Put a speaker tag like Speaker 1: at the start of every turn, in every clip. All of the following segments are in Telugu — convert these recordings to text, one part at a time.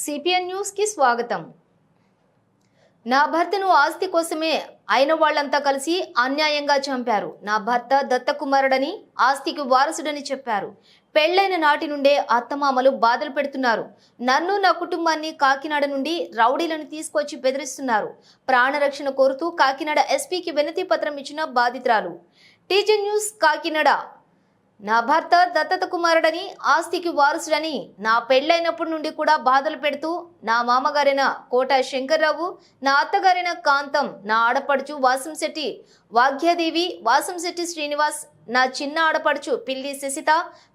Speaker 1: సిపిఎన్ న్యూస్ కి స్వాగతం. నా భర్తను ఆస్తి కోసమే అయిన వాళ్ళంతా కలిసి అన్యాయంగా చంపారు. నా భర్త దత్తకుమారుడని, ఆస్తికి వారసుడని చెప్పారు. పెళ్లైన నాటి నుండే అత్తమామలు బాధలు పెడుతున్నారు. నన్ను, నా కుటుంబాన్ని కాకినాడ నుండి రౌడీలను తీసుకొచ్చి బెదిరిస్తున్నారు. ప్రాణరక్షణ కోరుతూ కాకినాడ ఎస్పీకి వినతి పత్రం ఇచ్చిన బాధితురాలు. TG news Kakinada. నా భర్త దత్తత కుమారుడని, ఆస్తికి వారసుడని నా పెళ్లైనప్పటి నుండి కూడా బాధలు పెడుతూ నా మామగారైన కోట శంకర్రావు, నా అత్తగారైన కాంతం, నా ఆడపడుచు వాసంశెట్టి వాగ్యాదేవి, వాసంశెట్టి శ్రీనివాస్, నా చిన్న ఆడపడుచు పిల్లి శశిత,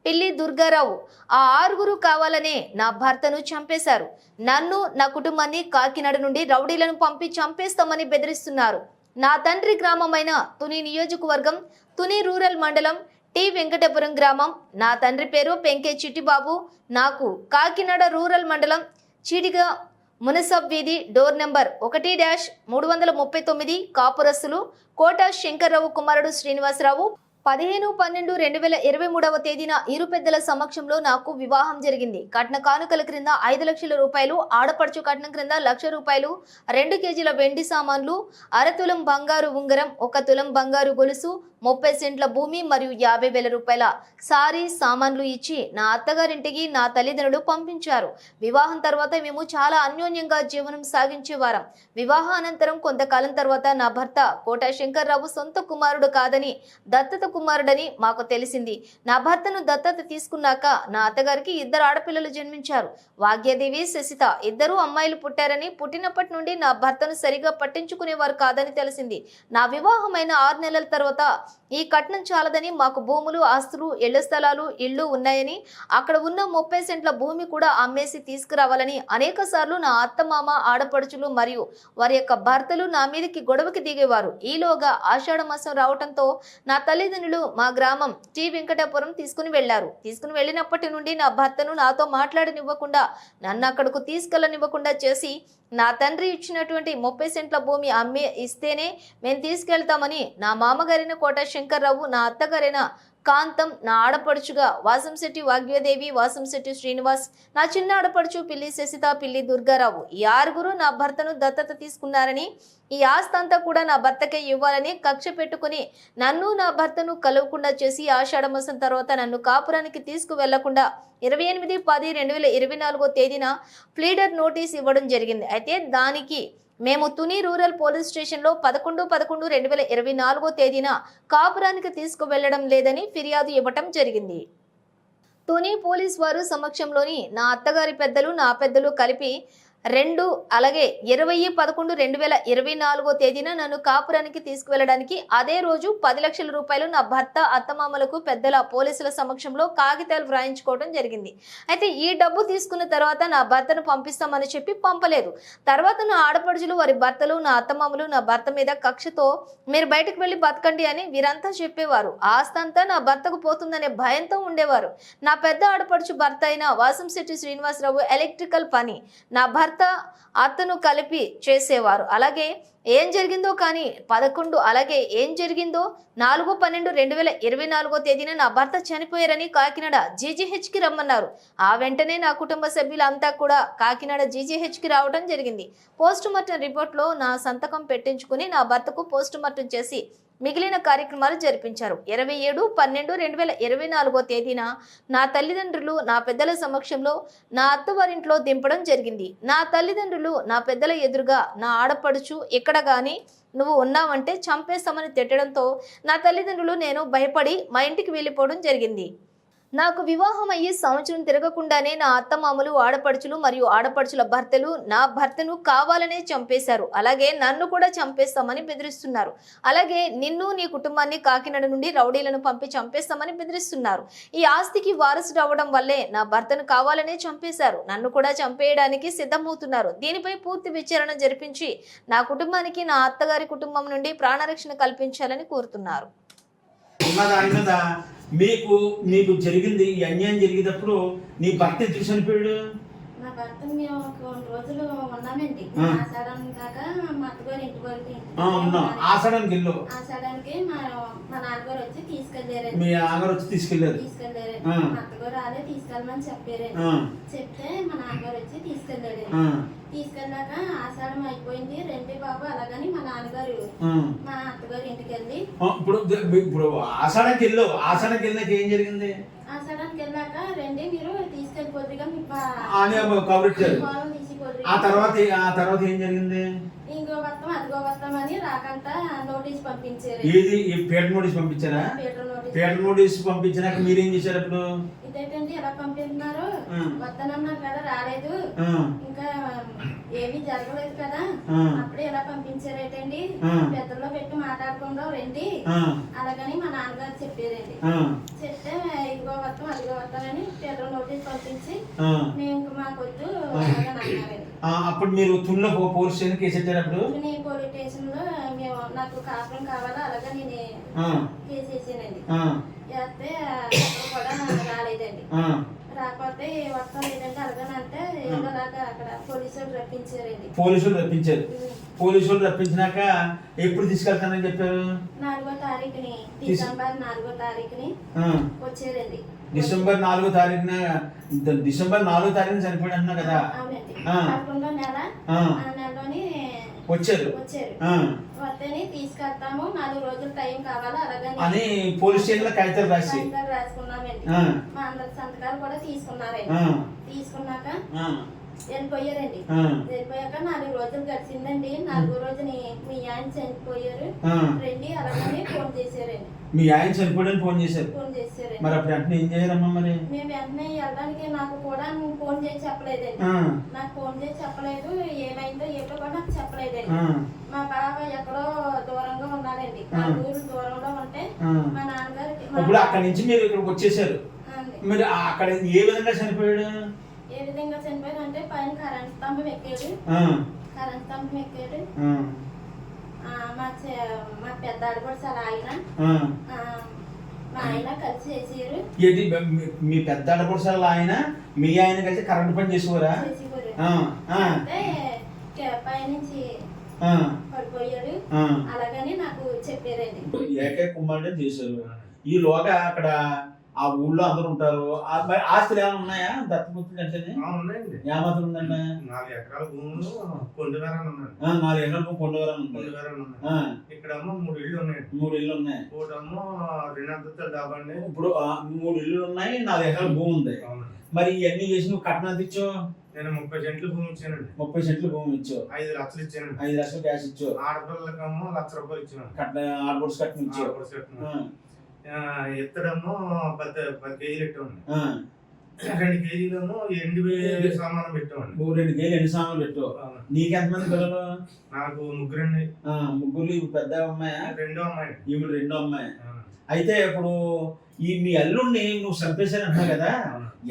Speaker 1: పిల్లి దుర్గారావు, ఆ ఆరుగురు కావాలనే నా భర్తను చంపేశారు. నన్ను, నా కుటుంబాన్ని కాకినాడ నుండి రౌడీలను పంపి చంపేస్తామని బెదిరిస్తున్నారు. నా తండ్రి గ్రామమైన తుని నియోజకవర్గం, తుని రూరల్ మండలం, టి వెంకటపురం గ్రామం. నా తండ్రి పేరు పెంకే చిట్టిబాబు. నాకు కాకినాడ రూరల్ మండలం చీడిగా మునసబ్ వీధి డోర్ నెంబర్ 1-339 కాపురస్తులు కోట శంకర్రావు కుమారుడు శ్రీనివాసరావు 15/12/2023 తేదీన ఇరు పెద్దల సమక్షంలో నాకు వివాహం జరిగింది. కట్న కానుకల క్రింద 5 లక్షల రూపాయలు, ఆడపడుచు కట్నం క్రింద 1,00,000 రూపాయలు, 2 కేజీల వెండి సామాన్లు, 1/2 తులం బంగారు ఉంగరం, 1 తులం బంగారు గొలుసు, 30 సెంట్ల భూమి మరియు 50,000 రూపాయల సారీ సామాన్లు ఇచ్చి నా అత్తగారింటికి నా తల్లిదండ్రులు పంపించారు. వివాహం తర్వాత మేము చాలా అన్యోన్యంగా జీవనం సాగించేవారం. వివాహ అనంతరం కొంతకాలం తర్వాత నా భర్త కోట శంకర్రావు సొంత కుమారుడు కాదని, దత్తత కుమారుడని మాకు తెలిసింది. నా భర్తను దత్తత తీసుకున్నాక నా అత్తగారికి 2 ఆడపిల్లలు జన్మించారు. వాగ్యదేవి, శశిత, 2 అమ్మాయిలు పుట్టారని, పుట్టినప్పటి నుండి నా భర్తను సరిగా పట్టించుకునేవారు కాదని తెలిసింది. నా వివాహమైన 6 నెలల తర్వాత ఈ కట్నం చాలదని, మాకు భూములు, ఆస్తులు, ఇళ్ల స్థలాలు, ఇళ్లు ఉన్నాయని, అక్కడ ఉన్న 30 సెంట్ల భూమి కూడా అమ్మేసి తీసుకురావాలని అనేక సార్లు నా అత్తమామ, ఆడపడుచులు మరియు వారి యొక్క భర్తలు నా మీదకి గొడవకి దిగేవారు. ఈలోగా ఆషాఢ మాసం రావడంతో నా తల్లిదండ్రులు మా గ్రామం టి వెంకటపురం తీసుకుని వెళ్లారు. తీసుకుని వెళ్ళినప్పటి నుండి నా భర్తను నాతో మాట్లాడనివ్వకుండా, నన్ను అక్కడకు తీసుకెళ్లనివ్వకుండా చేసి, నా తండ్రి ఇచ్చినటువంటి 30 సెంట్ల భూమి అమ్మి ఇస్తేనే మేము తీసుకెళ్తామని నా మామగారైన కోట శంకర్రావు, నా అత్తగారైన కాంతం, నా ఆడపడుచుగా వాసంశెట్టి వాగ్యదేవి, వాసంశెట్టి శ్రీనివాస్, నా చిన్న ఆడపడుచు పిల్లి శశిత, పిల్లి దుర్గారావు, ఈ 6గురు నా భర్తను దత్తత తీసుకున్నారని, ఈ ఆస్తి అంతా కూడా నా భర్తకే ఇవ్వాలని కక్ష పెట్టుకుని నన్ను, నా భర్తను కలవకుండా చేసి ఆషాఢ మాసం తర్వాత నన్ను కాపురానికి తీసుకువెళ్లకుండా 28/10/2024 తేదీన ప్లీడర్ నోటీస్ ఇవ్వడం జరిగింది. అయితే దానికి మేము తుని రూరల్ పోలీస్ స్టేషన్లో 11/11/2024 తేదీన కాపురానికి తీసుకువెళ్లడం లేదని ఫిర్యాదు ఇవ్వటం జరిగింది. తుని పోలీస్ వారు సమక్షంలోని నా అత్తగారి పెద్దలు, నా పెద్దలు కలిపి 2 అలాగే 20/11/2024 తేదీన నన్ను కాపురానికి తీసుకువెళ్లడానికి అదే రోజు 10 లక్షల రూపాయలు నా భర్త, అత్తమామలకు పెద్దల పోలీసుల సమక్షంలో కాగితాలు వ్రాయించుకోవడం జరిగింది. అయితే ఈ డబ్బు తీసుకున్న తర్వాత నా భర్తను పంపిస్తామని చెప్పి పంపలేదు. తర్వాత నా ఆడపడుచులు, వారి భర్తలు, నా అత్తమామలు నా భర్త మీద కక్షతో మీరు బయటకు వెళ్ళి బతకండి అని వీరంతా చెప్పేవారు. ఆస్తంతా నా భర్తకు పోతుందనే భయంతో ఉండేవారు. నా పెద్ద ఆడపడుచు భర్త అయిన వాసంశెట్టి శ్రీనివాసరావు ఎలక్ట్రికల్ పని నా భర్త, అతను కలిపి చేసేవారు. అలాగే ఏం జరిగిందో కానీ 4/12/2024 తేదీన నా భర్త చనిపోయారని కాకినాడ జీజీహెచ్కి రమ్మన్నారు. ఆ వెంటనే నా కుటుంబ సభ్యులంతా కూడా కాకినాడ జీజీహెచ్కి రావడం జరిగింది. పోస్టుమార్టం రిపోర్ట్లో నా సంతకం పెట్టించుకుని నా భర్తకు పోస్టుమార్టం చేసి మిగిలిన కార్యక్రమాలు జరిపించారు. 27/12/2024 తేదీన నా తల్లిదండ్రులు నా పెద్దల సమక్షంలో నా అత్తవారింట్లో దింపడం జరిగింది. నా తల్లిదండ్రులు నా పెద్దల ఎదురుగా నా ఆడపడుచు ఇక్కడ గాని నువ్వు ఉన్నావంటే చంపేస్తామని తిట్టడంతో నా తల్లిదండ్రులు నేను భయపడి మా ఇంటికి వెళ్ళిపోవడం జరిగింది. నాకు వివాహం అయ్యి సంవత్సరం తిరగకుండానే నా అత్తమామలు, ఆడపడుచులు మరియు ఆడపడుచుల భర్తలు నా భర్తను కావాలనే చంపేశారు. అలాగే నన్ను కూడా చంపేస్తామని బెదిరిస్తున్నారు. అలాగే నిన్ను, నీ కుటుంబాన్ని కాకినాడ నుండి రౌడీలను పంపి చంపేస్తామని బెదిరిస్తున్నారు. ఈ ఆస్తికి వారసుడు అవ్వడం వల్లే నా భర్తను కావాలనే చంపేశారు. నన్ను కూడా చంపేయడానికి సిద్ధమవుతున్నారు. దీనిపై పూర్తి విచారణ జరిపించి నా కుటుంబానికి, నా అత్తగారి కుటుంబం నుండి ప్రాణరక్షణ కల్పించాలని కోరుతున్నారు.
Speaker 2: మీకు జరిగింది ఈ అన్యాయం జరిగేటప్పుడు నీ భర్త ఎందుకు చనిపోయాడు?
Speaker 3: నా భర్త మేము కొన్ని రోజులు ఉన్నామండి. ఆషాఢం దాకా మా అత్తగారు ఇంటి వరకు
Speaker 2: ఆషాఢానికి
Speaker 3: మా నాన్నగారు వచ్చి తీసుకెళ్లారు.
Speaker 2: మీ నాన్నగారు వచ్చి తీసుకెళ్లారు.
Speaker 3: మా అత్తగారు అదే తీసుకెళ్ళమని చెప్పారు. చెప్తే మా నాన్నగారు వచ్చి తీసుకెళ్ళాడు.
Speaker 2: ఆ,
Speaker 3: తీసుకెళ్ళాక ఆషాఢం అయిపోయింది రండి బాబు అలాగని మా నాన్నగారు
Speaker 2: ఆ.
Speaker 3: మా అత్తగారు ఇంటికి వెళ్ళి
Speaker 2: ఇప్పుడు ఆషాఢంకి వెళ్ళావు. ఆషాఢంకి వెళ్ళినాక ఏం జరిగింది
Speaker 3: ఆషాఢానికి వెళ్ళాక రండి మీరు తీసుకెళ్ళిపోద్దిగా మీ
Speaker 2: అని కబురెట్టారు.
Speaker 3: పొలం తీసిపోద్ది.
Speaker 2: ఆ తర్వాత ఏం జరిగింది?
Speaker 3: ఇంకో వస్తాం అదిగో వస్తాం అని రాకంట నోటీస్ పంపించారు.
Speaker 2: ఏది ఈ పీటర్ నోటీస్ పంపించారా?
Speaker 3: Peter notice.
Speaker 2: పీటర్ నోటీస్ పంపించినాక మీరేం చేశారు అప్పుడు?
Speaker 3: ఇదేంటండి ఎలా పంపిస్తున్నారు వస్తానన్నారు కదా రాలేదు
Speaker 2: ఆ,
Speaker 3: ఇంకా ఏమీ జరగలేదు కదా
Speaker 2: ఆ.
Speaker 3: అప్పుడే ఎలా పంపించారేటండి
Speaker 2: ఆ.
Speaker 3: పెద్దల్లో పెట్టి మాట్లాడుకుందాం రండి
Speaker 2: ఆ,
Speaker 3: అలాగని మా నాన్నగారు చెప్పారండి.
Speaker 2: ఆ,
Speaker 3: చెప్తే ఇదిగో వస్తాం అదిగో వస్తామని పీటర్ నోటీస్ పంపించి
Speaker 2: ఆ.
Speaker 3: మేము ఇంక మాకొద్దు అలాగని అన్నారండి.
Speaker 2: అప్పుడు మీరు తుల్లో పోలీస్ స్టేషన్ కేసు పెట్టారు అప్పుడు?
Speaker 3: నేను పోలీస్ స్టేషన్ లో మేము నాకు కాపురం కావాలా అలాగా నేను
Speaker 2: ఆ,
Speaker 3: కేసు వేసానండి.
Speaker 2: ఆ,
Speaker 3: వేస్తే అప్పుడు కూడా రాలేదండి.
Speaker 2: ఆ.
Speaker 3: రాకపోతే వస్తాం లేదంటే అలాగనంటే ఏదోలాగా అక్కడ పోలీసులు రప్పించారండి.
Speaker 2: పోలీసులు రప్పించారు. పోలీసులు రప్పించినాక ఎప్పుడు తీసుకెళ్తానని చెప్పారు?
Speaker 3: 4వ తారీఖుని డిసెంబర్ 4వ తారీఖుని
Speaker 2: ఆ,
Speaker 3: వచ్చారండి.
Speaker 2: డిసెంబర్ 4వ తారీఖున డిసెంబర్ 4వ తారీఖున చనిపోయాడు అన్నా కదా?
Speaker 3: అవునండి.
Speaker 2: ఆ.
Speaker 3: 11వ నెల
Speaker 2: ఆ.
Speaker 3: ఆ నెలలోని
Speaker 2: వచ్చారు.
Speaker 3: వచ్చారు.
Speaker 2: ఆ,
Speaker 3: వస్తేనే తీసుకెళ్తాము 4 రోజులు టైం కావాలా అలాగని
Speaker 2: అని పోలీస్ స్టేషన్ లో కాగితాలు రాసి
Speaker 3: సంతకాలు రాసుకున్నామండి.
Speaker 2: ఆ.
Speaker 3: మా అందరి సంతకాలు కూడా తీసుకున్నారండి.
Speaker 2: ఆ.
Speaker 3: తీసుకున్నాక
Speaker 2: ఆ,
Speaker 3: వెళ్ళిపోయారండి.
Speaker 2: ఆ.
Speaker 3: వెళ్ళిపోయాక 4 రోజులు గడిచిందండి. 4వ రోజుని మీ ఆయన చనిపోయారు
Speaker 2: ఆ.
Speaker 3: రండి అలాగని ఫోన్ చేశారండి.
Speaker 2: మీ ఆయన చనిపోయాడని ఫోన్ చేశారు.
Speaker 3: ఫోన్ చేశారండి.
Speaker 2: మరి అప్పుడు వెంటనే ఏం చేయాలమ్మా మరి?
Speaker 3: మేము వెంటనే వెళ్ళడానికి నాకు కూడా ఫోన్ చేసి చెప్పలేదండి.
Speaker 2: ఆ,
Speaker 3: నాకు ఫోన్ చేసి చెప్పలేదు ఏమైందో ఏటో కూడా నాకు చెప్పలేదండి.
Speaker 2: ఆ,
Speaker 3: మా బావ ఎక్కడో దూరంగా ఉన్నాడండి. 4 ఊరు దూరంలో ఉంటే
Speaker 2: ఆ.
Speaker 3: మా నాన్నగారికి
Speaker 2: ఇప్పుడు అక్కడి నుంచి మీరు ఇక్కడికి వచ్చేసారు.
Speaker 3: అండి.
Speaker 2: మరి అక్కడ ఏ విధంగా చనిపోయాడు?
Speaker 3: ఏ విధంగా చనిపోయాడు అంటే పైన కరెంట్ స్తంభం ఎక్కాడు.
Speaker 2: ఆ,
Speaker 3: కరెంట్ స్తంభం ఎక్కాడు.
Speaker 2: ఆ,
Speaker 3: మా పెద్ద ఆడపడుచు అలా ఆయన
Speaker 2: ఆ.
Speaker 3: మా ఆయన కలిసి చేసారు.
Speaker 2: ఏది మీ పెద్ద ఆడపడుసాల ఆయన మీ ఆయన కలిసి కరెంట్ పని చేసేవారా?
Speaker 3: చేసేవారు.
Speaker 2: ఆ, ఆ,
Speaker 3: అంటే పైనుంచి
Speaker 2: ఆ,
Speaker 3: పడిపోయాడు
Speaker 2: ఆ.
Speaker 3: అలాగని నాకు చెప్పారండి.
Speaker 2: ఏకైక కుమారుడే చేశారు. ఈలోగా అక్కడ ఆ ఊళ్ళో అందరూ ఉంటారు. మరి ఆస్తులు ఏమైనా ఉన్నాయా దత్తపుత్రుడు అంటేనే?
Speaker 4: ఉన్నాయండి.
Speaker 2: ఏమాత్రం ఉందండి?
Speaker 4: 4 ఎకరాల భూములు కొండవేరాన్ని ఉందండి.
Speaker 2: 4 ఎకరాలు కొండవరం ఉంది.
Speaker 4: కొండవేరాన్ని ఉన్నాయి.
Speaker 2: ఆ,
Speaker 4: ఇక్కడేమో 3 ఇళ్ళు ఉన్నాయండి.
Speaker 2: 3 ఇళ్ళు ఉన్నాయి.
Speaker 4: ఒకటేమో 2 అంతస్తుల డాబా అండి.
Speaker 2: ఇప్పుడు 3 ఇళ్ళు ఉన్నాయి, 4 ఎకరాల భూమి ఉంది.
Speaker 4: అవునండి.
Speaker 2: మరి ఇవన్నీ చేసి నువ్వు కట్నం ఎంత ఇచ్చావు?
Speaker 4: నేను 30 సెంట్లు భూమి ఇచ్చానండి.
Speaker 2: 30 సెంట్లు భూమి ఇచ్చావు.
Speaker 4: 5 లక్షలు ఇచ్చానండి.
Speaker 2: 5 లక్షలు క్యాష్ ఇచ్చావు.
Speaker 4: ఆడపిల్లలకేమో 1 లక్ష రూపాయలు ఇచ్చాను.
Speaker 2: ఆడబొడ్స్ కట్నం ఇచ్చావు.
Speaker 4: ఎత్తడేమో 10 కేజీలు పెట్టామండి.
Speaker 2: ఆ,
Speaker 4: 2 కేజీలేమో ఎండి సామానం పెట్టామండి.
Speaker 2: 2 కేజీలు ఎన్ని సామాన్లు పెట్టావు?
Speaker 4: అవును.
Speaker 2: నీకెంతమంది పిల్లలు?
Speaker 4: నాకు ముగ్గురండి.
Speaker 2: ముగ్గురు. ఇవి పెద్ద అమ్మాయా?
Speaker 4: 2వ అమ్మాయి.
Speaker 2: ఈమె 2వ అమ్మాయి. అయితే ఇప్పుడు ఈ మీ అల్లుడిని నువ్వు చంపేశానంటున్నావు కదా?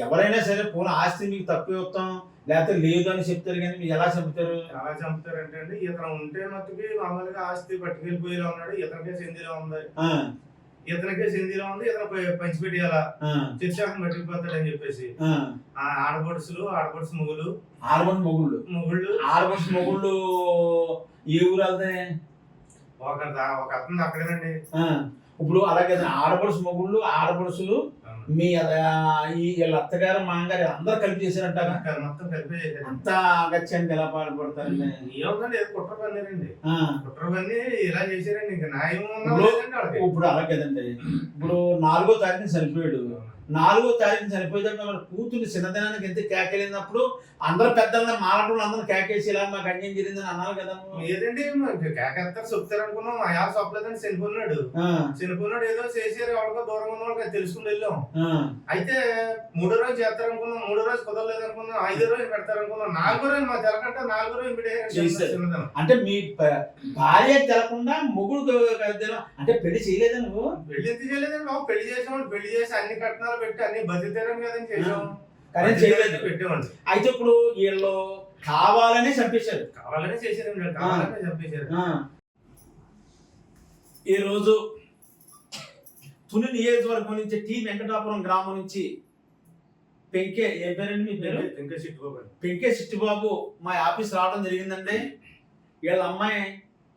Speaker 2: ఎవరైనా సరే పోనీ ఆస్తి మీకు తక్కువ ఇస్తాం లేకపోతే లేదు అని చెప్తారు, కానీ మీరు ఎలా చంపుతారు?
Speaker 4: ఎలా చంపుతారంటే అండి ఇతను ఉంటే మట్టుకి మామూలుగా ఆస్తి పట్టుకెళ్ళిపోయేలా ఉన్నాడు. ఇతనికే సెందిలా ఉంది.
Speaker 2: ఆ,
Speaker 4: ఇతనికే సెందిలా ఉంది. ఇతను పంచిపెట్టేయాలా చిచ్చాకం పట్టుకుపోతాడని చెప్పేసి ఆడపడుచు మొగుళ్ళు
Speaker 2: ఆడబడుచు మొగుళ్ళు ఏ ఊరు వెళ్తాయి?
Speaker 4: ఒక అతను అక్కడేనండి.
Speaker 2: ఇప్పుడు అలాగే ఆడపడుచు మొగుళ్ళు ఆడపడుచులు మీ వీళ్ళ అత్తగారు మామగారు అందరు కలిపి చేశారంటారా?
Speaker 4: మొత్తం కలిపి
Speaker 2: అంత అగత్యానికి ఎలా పాల్పడతారండి?
Speaker 4: ఏముందండి ఏదో కుట్ర పన్నారండి. కుట్ర పన్ని ఇలా చేశారండి. ఇంకా న్యాయం
Speaker 2: ఇప్పుడు అలాగేదండి. ఇప్పుడు 4వ తారీఖున చనిపోయాడు. 4వ తారీఖున చనిపోయేదాకా మన కూతురు చిన్నదినానికి ఎంత కేకలేనప్పుడు అందరు పెద్దల మాలటూళ్ళు అందరూ కేకేసి ఇలా మాకు అన్యం జరిగిందని అన్నారు కదా?
Speaker 4: ఏదండి కేకేస్తారు చెప్తారు అనుకున్నాం. ఆ యాప్ చెప్పలేదని చనిపోయినాడు ఏదో చేసారు. ఎవరికో దూరంగా ఉన్న వాళ్ళకి తెలుసుకుని వెళ్ళాం. అయితే 3వ రోజు చేస్తారు అనుకున్నాం. 3వ రోజు కుదరలేదు అనుకున్నాం. 5వ రోజు పెడతారు అనుకున్నాం. 4వ రోజు మా తెలకంటే 4వ రోజు పెట్టారు.
Speaker 2: అంటే మీ భార్య తెలకుండా మొగుడు అంటే పెళ్లి చేయలేదా నువ్వు?
Speaker 4: పెళ్లి ఎందుకు చేయలేదండి బాబు? పెళ్లి చేసామండి. పెళ్లి చేసి అన్ని కట్నాలు పెట్టి అన్ని బతికేరం కదని చేసాం.
Speaker 2: కానీ చేయలేదు
Speaker 4: పెట్టామండి.
Speaker 2: అయితే ఇప్పుడు వీళ్ళు కావాలని చంపేశారు.
Speaker 4: కావాలనే చేశారండి. కావాలనే చంపేశారు.
Speaker 2: ఈ రోజు తుని నియోజకవర్గం నుంచి టి వెంకటాపురం గ్రామం నుంచి పెంకే ఏ పేరండి మీ పేరు? పెంకే సిట్టిబాబు మా ఆఫీస్ రావడం జరిగిందండి. వీళ్ళ అమ్మాయి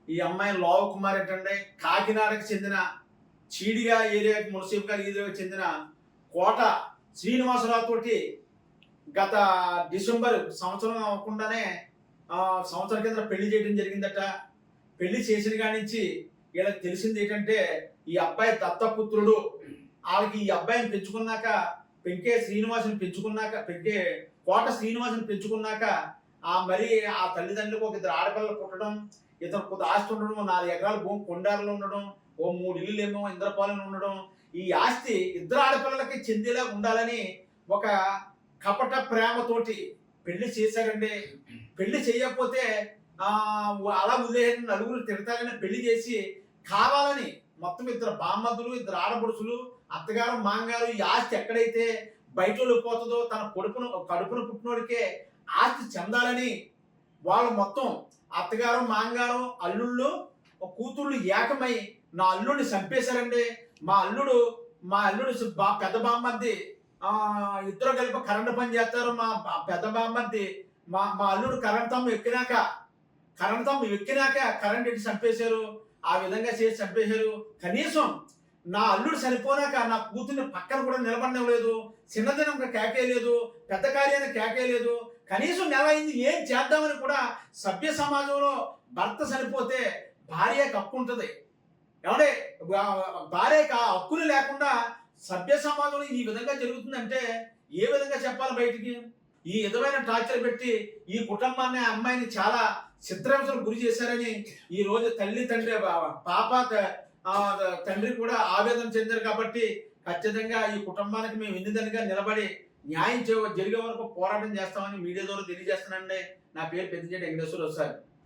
Speaker 2: ఈ అమ్మాయి లోవ కుమార్ ఏంటంటే కాకినాడకు చెందిన చీడిగా ఏరియాకి మున్సిపల్ ఏరియాకి చెందిన కోట శ్రీనివాసరావు తోటి గత డిసెంబర్ సంవత్సరం అవ్వకుండానే సంవత్సరం కింద పెళ్లి చేయడం జరిగిందట. పెళ్లి చేసిన కాడి నుంచి వీళ్ళకి తెలిసింది ఏంటంటే ఈ అబ్బాయి దత్తపుత్రుడు. వాళ్ళకి ఈ అబ్బాయిని పెంచుకున్నాక పెంకే కోట శ్రీనివాసుని పెంచుకున్నాక మరి ఆ తల్లిదండ్రులకు ఒక 2 ఆడపిల్లలు పుట్టడం, ఇతను కొద్ది ఆస్తి ఉండడం, 4 ఎకరాల భూమి కొండారులో ఉండడం, ఓ 3 ఇల్లులు ఏమో ఇంద్రపాలెంలో ఉండడం, ఈ ఆస్తి 2 ఆడపిల్లలకి చెందేలా ఉండాలని ఒక కపట ప్రేమతోటి పెళ్లి చేశారండి. పెళ్లి చేయకపోతే అలా ఉదయం నలుగురు తిడతారని పెళ్లి చేసి కావాలని మొత్తం 2 బామ్మద్దులు, 2 ఆడపడుచులు, అత్తగారు మాంగారు ఈ ఆస్తి ఎక్కడైతే బయట పోతుందో తన కడుపును పుట్టినోడికే ఆస్తి చెందాలని వాళ్ళు మొత్తం అత్తగారు మాంగారు అల్లుళ్ళు కూతుళ్ళు ఏకమై నా అల్లుడిని చంపేశారండి. మా అల్లుడు పెద్ద బామ్మద్ది ఇద్దరు కలిపి కరెంటు పని చేస్తారు. మా పెద్ద బామ్మద్ది మా అల్లుడు కరెంట్ తమ్ము ఎక్కినాక కరెంట్ ఇట్టి చంపేశారు. ఆ విధంగా చేసి చంపేశారు. కనీసం నా అల్లుడు చనిపోనాక నా కూతుర్ని పక్కన కూడా నిలబడలేదు. చిన్నదినం కేకేయలేదు, పెద్ద కార్యాన్ని కేకేయలేదు. కనీసం నెల అయింది ఏం చేద్దామని కూడా సభ్య సమాజంలో భర్త చనిపోతే భార్యకి హక్కు ఉంటుంది. ఏమంటే భార్యకి ఆ హక్కులు లేకుండా సభ్య సమాజంలో ఈ విధంగా జరుగుతుందంటే ఏ విధంగా చెప్పాలి బయటికి? ఈ విధమైన టార్చర్ పెట్టి ఈ కుటుంబాన్ని అమ్మాయిని చాలా చిత్రహింసలకు గురి చేశారని ఈ రోజు తల్లి తండ్రి పాప తండ్రి కూడా ఆవేదన చెందారు. కాబట్టి ఖచ్చితంగా ఈ కుటుంబానికి మేము ఎన్నిదనిగా నిలబడి న్యాయం జరిగే వరకు పోరాటం చేస్తామని మీడియా ద్వారా తెలియజేస్తున్నానండి. నా పేరు పెద్దించేటి వెంకటేశ్వరరావు సార్.